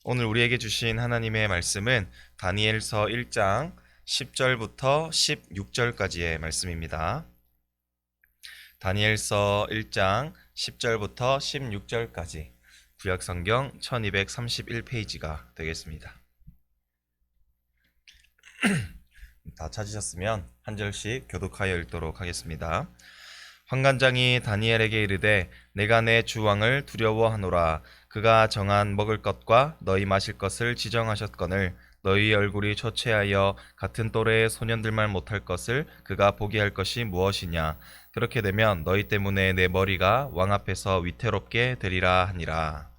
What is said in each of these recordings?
오늘 우리에게 주신 하나님의 말씀은 다니엘서 1장 10절부터 16절까지의 말씀입니다. 다니엘서 1장 10절부터 16절까지 구약성경 1231페이지가 되겠습니다. 다 찾으셨으면 한 절씩 교독하여 읽도록 하겠습니다. 환관장이 다니엘에게 이르되 내가 내 주왕을 두려워하노라. 그가 정한 먹을 것과 너희 마실 것을 지정하셨거늘 너희 얼굴이 초췌하여 같은 또래의 소년들만 못할 것을 그가 보게 할 것이 무엇이냐. 그렇게 되면 너희 때문에 내 머리가 왕 앞에서 위태롭게 되리라 하니라.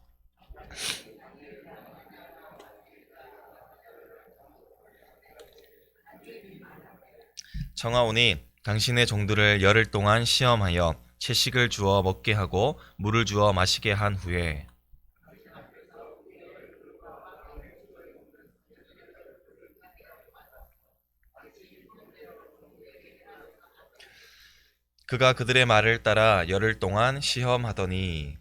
청하오니 당신의 종들을 열흘 동안 시험하여 채식을 주어 먹게 하고 물을 주어 마시게 한 후에 그가 그들의 말을 따라 열흘 동안 시험하더니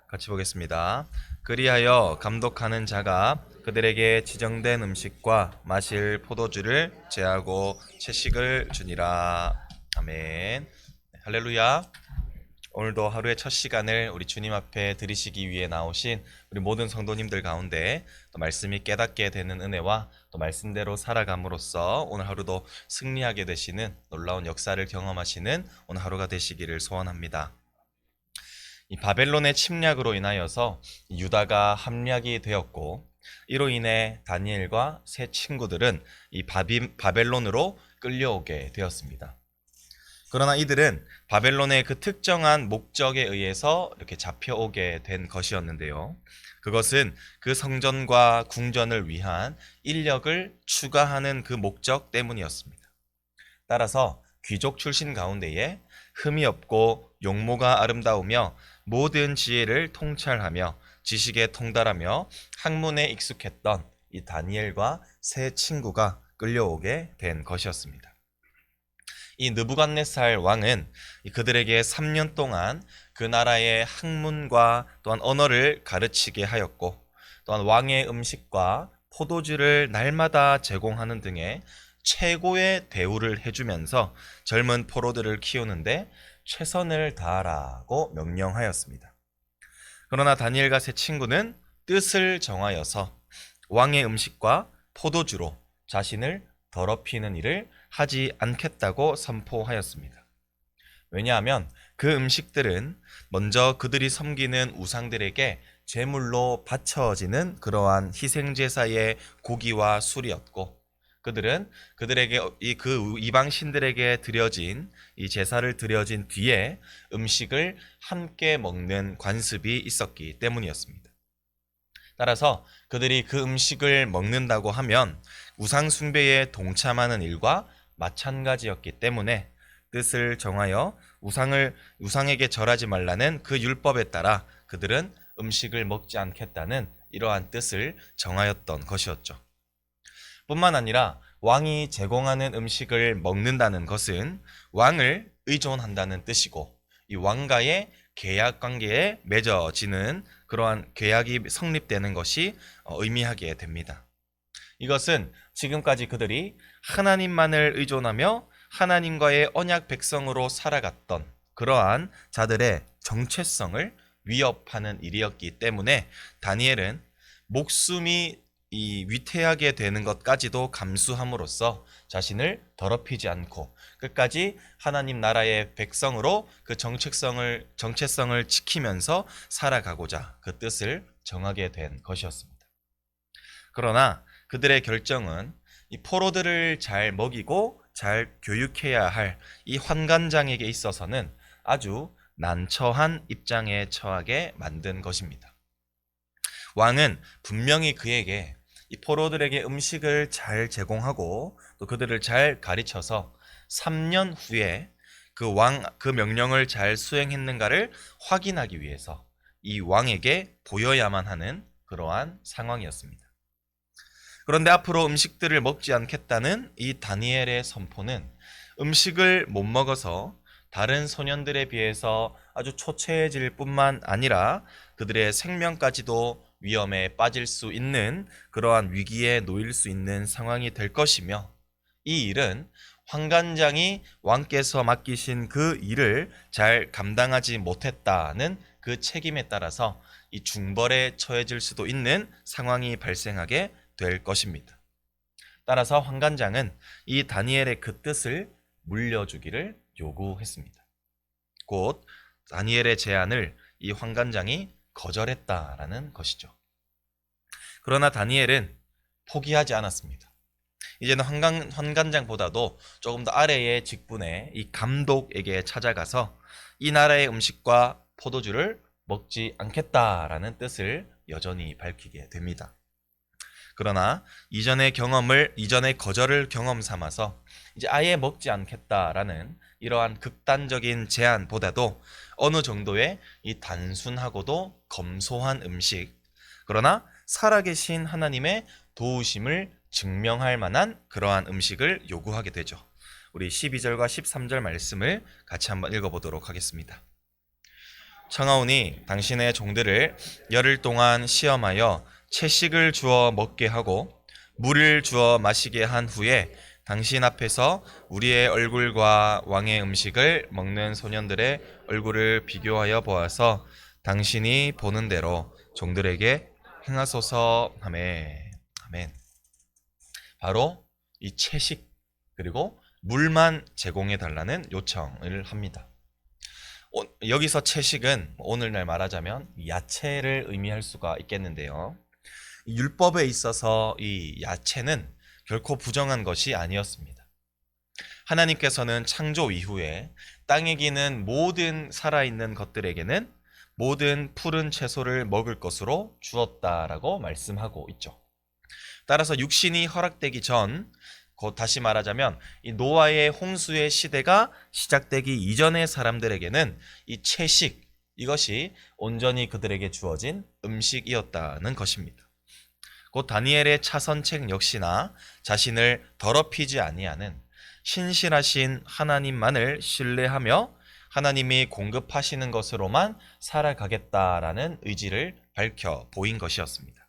같이 보겠습니다. 그리하여 감독하는 자가 그들에게 지정된 음식과 마실 포도주를 제하고 채식을 주니라. 아멘. 할렐루야. 오늘도 하루의 첫 시간을 우리 주님 앞에 드리시기 위해 나오신 우리 모든 성도님들 가운데 또 말씀이 깨닫게 되는 은혜와 또 말씀대로 살아감으로써 오늘 하루도 승리하게 되시는 놀라운 역사를 경험하시는 오늘 하루가 되시기를 소원합니다. 이 바벨론의 침략으로 인하여서 유다가 함락이 되었고 이로 인해 다니엘과 세 친구들은 이 바벨론으로 끌려오게 되었습니다. 그러나 이들은 바벨론의 그 특정한 목적에 의해서 이렇게 잡혀오게 된 것이었는데요. 그것은 그 성전과 궁전을 위한 인력을 추가하는 그 목적 때문이었습니다. 따라서 귀족 출신 가운데에 흠이 없고 용모가 아름다우며 모든 지혜를 통찰하며 지식에 통달하며 학문에 익숙했던 이 다니엘과 세 친구가 끌려오게 된 것이었습니다. 이 느부갓네살 왕은 그들에게 3년 동안 그 나라의 학문과 또한 언어를 가르치게 하였고 또한 왕의 음식과 포도주를 날마다 제공하는 등의 최고의 대우를 해주면서 젊은 포로들을 키우는데 최선을 다하라고 명령하였습니다. 그러나 다니엘과 세 친구는 뜻을 정하여서 왕의 음식과 포도주로 자신을 더럽히는 일을 하지 않겠다고 선포하였습니다. 왜냐하면 그 음식들은 먼저 그들이 섬기는 우상들에게 제물로 바쳐지는 그러한 희생제사의 고기와 술이었고 그들은 그들에게 그 이방 신들에게 드려진 이 제사를 드려진 뒤에 음식을 함께 먹는 관습이 있었기 때문이었습니다. 따라서 그들이 그 음식을 먹는다고 하면 우상 숭배에 동참하는 일과 마찬가지였기 때문에 뜻을 정하여 우상에게 절하지 말라는 그 율법에 따라 그들은 음식을 먹지 않겠다는 이러한 뜻을 정하였던 것이었죠. 뿐만 아니라 왕이 제공하는 음식을 먹는다는 것은 왕을 의존한다는 뜻이고 이 왕과의 계약 관계에 맺어지는 그러한 계약이 성립되는 것이 의미하게 됩니다. 이것은 지금까지 그들이 하나님만을 의존하며 하나님과의 언약 백성으로 살아갔던 그러한 자들의 정체성을 위협하는 일이었기 때문에 다니엘은 목숨이 위태하게 되는 것까지도 감수함으로써 자신을 더럽히지 않고 끝까지 하나님 나라의 백성으로 그 정체성을 지키면서 살아가고자 그 뜻을 정하게 된 것이었습니다. 그러나 그들의 결정은 이 포로들을 잘 먹이고 잘 교육해야 할 이 환관장에게 있어서는 아주 난처한 입장에 처하게 만든 것입니다. 왕은 분명히 그에게 이 포로들에게 음식을 잘 제공하고 또 그들을 잘 가르쳐서 3년 후에 그 명령을 잘 수행했는가를 확인하기 위해서 이 왕에게 보여야만 하는 그러한 상황이었습니다. 그런데 앞으로 음식들을 먹지 않겠다는 이 다니엘의 선포는 음식을 못 먹어서 다른 소년들에 비해서 아주 초췌해질 뿐만 아니라 그들의 생명까지도 위험에 빠질 수 있는 그러한 위기에 놓일 수 있는 상황이 될 것이며, 이 일은 환관장이 왕께서 맡기신 그 일을 잘 감당하지 못했다는 그 책임에 따라서 이 중벌에 처해질 수도 있는 상황이 발생하게 될 것입니다. 따라서 환관장은 이 다니엘의 그 뜻을 물려주기를 요구했습니다. 곧 다니엘의 제안을 이 환관장이 거절했다라는 것이죠. 그러나 다니엘은 포기하지 않았습니다. 이제는 환관장보다도 조금 더 아래의 직분의 이 감독에게 찾아가서 이 나라의 음식과 포도주를 먹지 않겠다라는 뜻을 여전히 밝히게 됩니다. 그러나 이전의 거절을 경험 삼아서 이제 아예 먹지 않겠다라는 이러한 극단적인 제안보다도 어느 정도의 이 단순하고도 검소한 음식, 그러나 살아계신 하나님의 도우심을 증명할 만한 그러한 음식을 요구하게 되죠. 우리 12절과 13절 말씀을 같이 한번 읽어보도록 하겠습니다. 청하오니 당신의 종들을 열흘 동안 시험하여 채식을 주어 먹게 하고 물을 주어 마시게 한 후에 당신 앞에서 우리의 얼굴과 왕의 음식을 먹는 소년들의 얼굴을 비교하여 보아서 당신이 보는 대로 종들에게 행하소서 하매. 아멘. 바로 이 채식 그리고 물만 제공해 달라는 요청을 합니다. 여기서 채식은 오늘날 말하자면 야채를 의미할 수가 있겠는데요. 율법에 있어서 이 야채는 결코 부정한 것이 아니었습니다. 하나님께서는 창조 이후에 땅에 기는 모든 살아있는 것들에게는 모든 푸른 채소를 먹을 것으로 주었다라고 말씀하고 있죠. 따라서 육신이 허락되기 전, 곧 다시 말하자면 이 노아의 홍수의 시대가 시작되기 이전의 사람들에게는 이 채식, 이것이 온전히 그들에게 주어진 음식이었다는 것입니다. 곧 다니엘의 차선책 역시나 자신을 더럽히지 아니하는 신실하신 하나님만을 신뢰하며 하나님이 공급하시는 것으로만 살아가겠다라는 의지를 밝혀 보인 것이었습니다.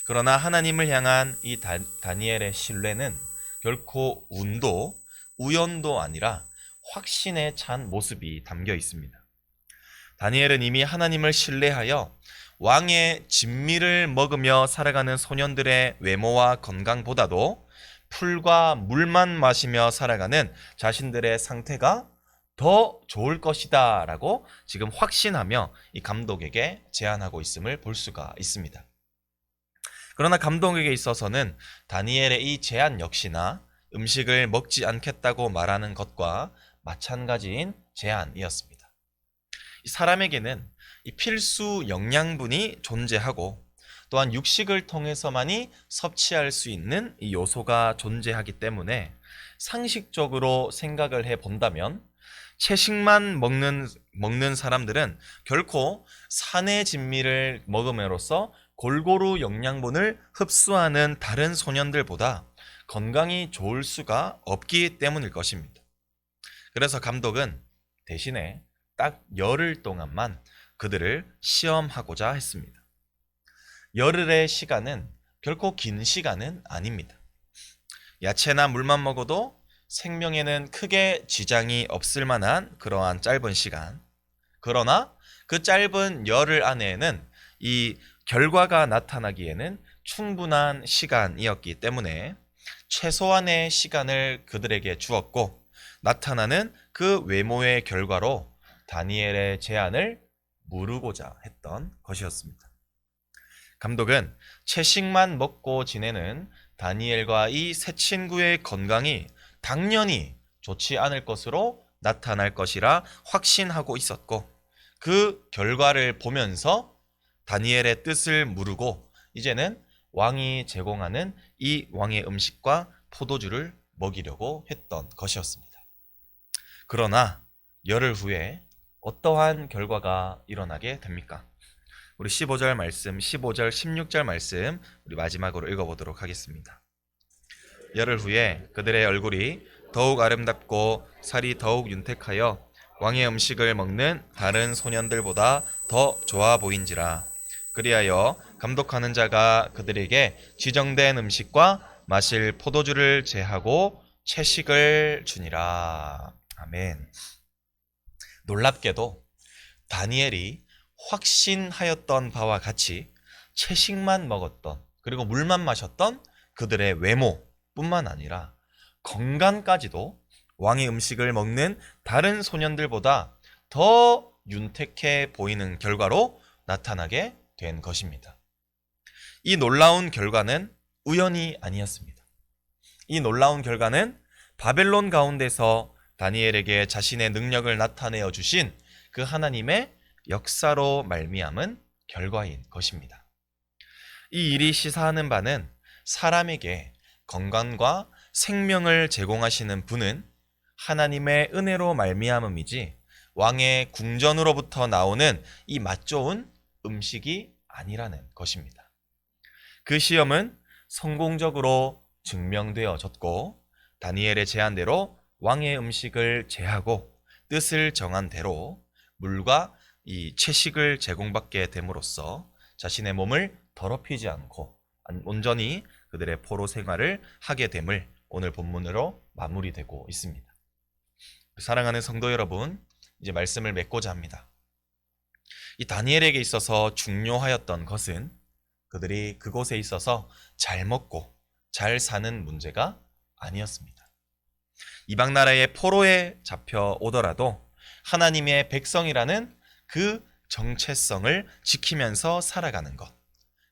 그러나 하나님을 향한 이 다니엘의 신뢰는 결코 운도 우연도 아니라 확신에 찬 모습이 담겨 있습니다. 다니엘은 이미 하나님을 신뢰하여 왕의 진미를 먹으며 살아가는 소년들의 외모와 건강보다도 풀과 물만 마시며 살아가는 자신들의 상태가 더 좋을 것이다 라고 지금 확신하며 이 감독에게 제안하고 있음을 볼 수가 있습니다. 그러나 감독에게 있어서는 다니엘의 이 제안 역시나 음식을 먹지 않겠다고 말하는 것과 마찬가지인 제안이었습니다. 사람에게는 이 필수 영양분이 존재하고 또한 육식을 통해서만이 섭취할 수 있는 이 요소가 존재하기 때문에 상식적으로 생각을 해 본다면 채식만 먹는 사람들은 결코 산의 진미를 먹음으로써 골고루 영양분을 흡수하는 다른 소년들보다 건강이 좋을 수가 없기 때문일 것입니다. 그래서 감독은 대신에 딱 열흘 동안만 그들을 시험하고자 했습니다. 열흘의 시간은 결코 긴 시간은 아닙니다. 야채나 물만 먹어도 생명에는 크게 지장이 없을 만한 그러한 짧은 시간. 그러나 그 짧은 열흘 안에는 이 결과가 나타나기에는 충분한 시간이었기 때문에 최소한의 시간을 그들에게 주었고, 나타나는 그 외모의 결과로 다니엘의 제안을 무르고자 했던 것이었습니다. 감독은 채식만 먹고 지내는 다니엘과 이 새 친구의 건강이 당연히 좋지 않을 것으로 나타날 것이라 확신하고 있었고, 그 결과를 보면서 다니엘의 뜻을 무르고 이제는 왕이 제공하는 이 왕의 음식과 포도주를 먹이려고 했던 것이었습니다. 그러나 열흘 후에 어떠한 결과가 일어나게 됩니까? 우리 15절 말씀, 15절, 16절 말씀 우리 마지막으로 읽어보도록 하겠습니다. 열흘 후에 그들의 얼굴이 더욱 아름답고 살이 더욱 윤택하여 왕의 음식을 먹는 다른 소년들보다 더 좋아 보인지라. 그리하여 감독하는 자가 그들에게 지정된 음식과 마실 포도주를 제하고 채식을 주니라. 아멘. 놀랍게도 다니엘이 확신하였던 바와 같이 채식만 먹었던, 그리고 물만 마셨던 그들의 외모뿐만 아니라 건강까지도 왕의 음식을 먹는 다른 소년들보다 더 윤택해 보이는 결과로 나타나게 된 것입니다. 이 놀라운 결과는 우연이 아니었습니다. 이 놀라운 결과는 바벨론 가운데서 다니엘에게 자신의 능력을 나타내어 주신 그 하나님의 역사로 말미암은 결과인 것입니다. 이 일이 시사하는 바는 사람에게 건강과 생명을 제공하시는 분은 하나님의 은혜로 말미암음이지 왕의 궁전으로부터 나오는 이 맛 좋은 음식이 아니라는 것입니다. 그 시험은 성공적으로 증명되어졌고 다니엘의 제안대로 왕의 음식을 제하고 뜻을 정한 대로 물과 이 채식을 제공받게 됨으로써 자신의 몸을 더럽히지 않고 온전히 그들의 포로 생활을 하게 됨을 오늘 본문으로 마무리되고 있습니다. 사랑하는 성도 여러분, 이제 말씀을 맺고자 합니다. 이 다니엘에게 있어서 중요하였던 것은 그들이 그곳에 있어서 잘 먹고 잘 사는 문제가 아니었습니다. 이방 나라의 포로에 잡혀오더라도 하나님의 백성이라는 그 정체성을 지키면서 살아가는 것,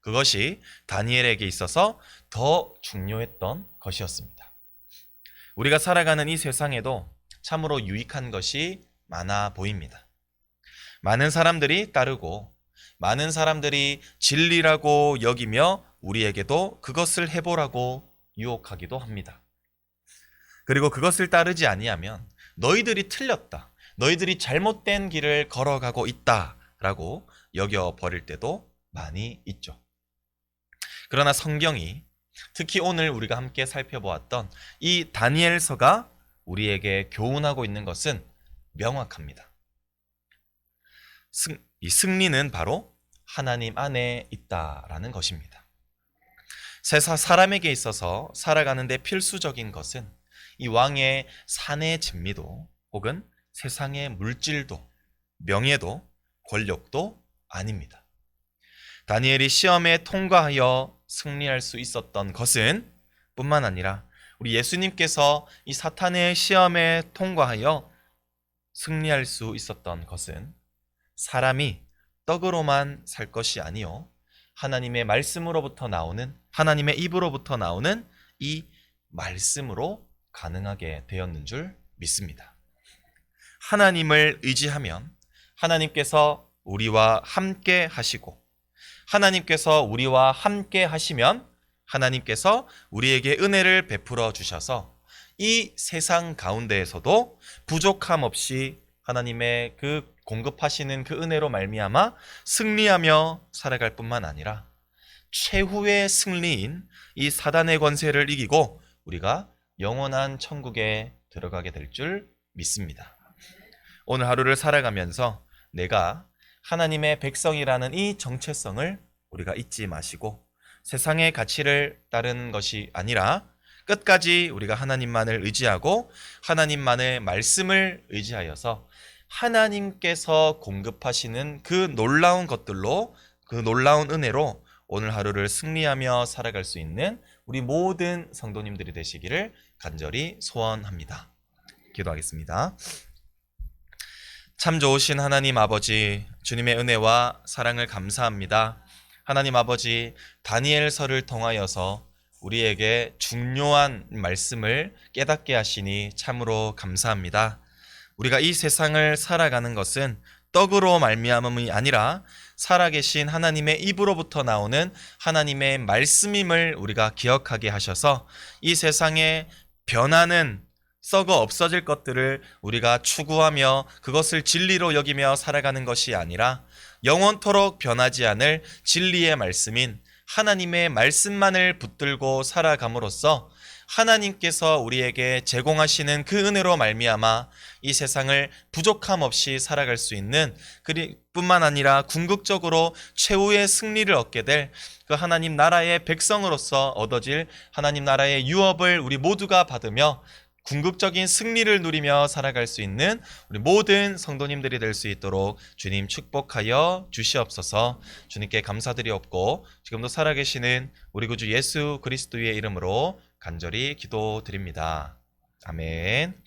그것이 다니엘에게 있어서 더 중요했던 것이었습니다. 우리가 살아가는 이 세상에도 참으로 유익한 것이 많아 보입니다. 많은 사람들이 따르고 많은 사람들이 진리라고 여기며 우리에게도 그것을 해보라고 유혹하기도 합니다. 그리고 그것을 따르지 아니하면 너희들이 틀렸다, 너희들이 잘못된 길을 걸어가고 있다라고 여겨버릴 때도 많이 있죠. 그러나 성경이 특히 오늘 우리가 함께 살펴보았던 이 다니엘서가 우리에게 교훈하고 있는 것은 명확합니다. 이 승리는 바로 하나님 안에 있다라는 것입니다. 사람에게 있어서 살아가는데 필수적인 것은 이 왕의 사내 진미도 혹은 세상의 물질도 명예도 권력도 아닙니다. 다니엘이 시험에 통과하여 승리할 수 있었던 것은 뿐만 아니라 우리 예수님께서 이 사탄의 시험에 통과하여 승리할 수 있었던 것은 사람이 떡으로만 살 것이 아니요 하나님의 말씀으로부터 나오는, 하나님의 입으로부터 나오는 이 말씀으로 가능하게 되었는 줄 믿습니다. 하나님을 의지하면 하나님께서 우리와 함께 하시고, 하나님께서 우리와 함께 하시면 하나님께서 우리에게 은혜를 베풀어 주셔서 이 세상 가운데에서도 부족함 없이 하나님의 그 공급하시는 그 은혜로 말미암아 승리하며 살아갈 뿐만 아니라 최후의 승리인 이 사단의 권세를 이기고 우리가 영원한 천국에 들어가게 될 줄 믿습니다. 오늘 하루를 살아가면서 내가 하나님의 백성이라는 이 정체성을 우리가 잊지 마시고 세상의 가치를 따르는 것이 아니라 끝까지 우리가 하나님만을 의지하고 하나님만의 말씀을 의지하여서 하나님께서 공급하시는 그 놀라운 것들로, 그 놀라운 은혜로 오늘 하루를 승리하며 살아갈 수 있는 우리 모든 성도님들이 되시기를 간절히 소원합니다. 기도하겠습니다. 참 좋으신 하나님 아버지, 주님의 은혜와 사랑을 감사합니다. 하나님 아버지, 다니엘서를 통하여서 우리에게 중요한 말씀을 깨닫게 하시니 참으로 감사합니다. 우리가 이 세상을 살아가는 것은 떡으로 말미암음이 아니라 살아계신 하나님의 입으로부터 나오는 하나님의 말씀임을 우리가 기억하게 하셔서 이 세상에 변하는 썩어 없어질 것들을 우리가 추구하며 그것을 진리로 여기며 살아가는 것이 아니라 영원토록 변하지 않을 진리의 말씀인 하나님의 말씀만을 붙들고 살아감으로써 하나님께서 우리에게 제공하시는 그 은혜로 말미암아 이 세상을 부족함 없이 살아갈 수 있는 뿐만 아니라 궁극적으로 최후의 승리를 얻게 될 그 하나님 나라의 백성으로서 얻어질 하나님 나라의 유업을 우리 모두가 받으며 궁극적인 승리를 누리며 살아갈 수 있는 우리 모든 성도님들이 될 수 있도록 주님 축복하여 주시옵소서. 주님께 감사드리옵고 지금도 살아계시는 우리 구주 예수 그리스도의 이름으로 간절히 기도드립니다. 아멘.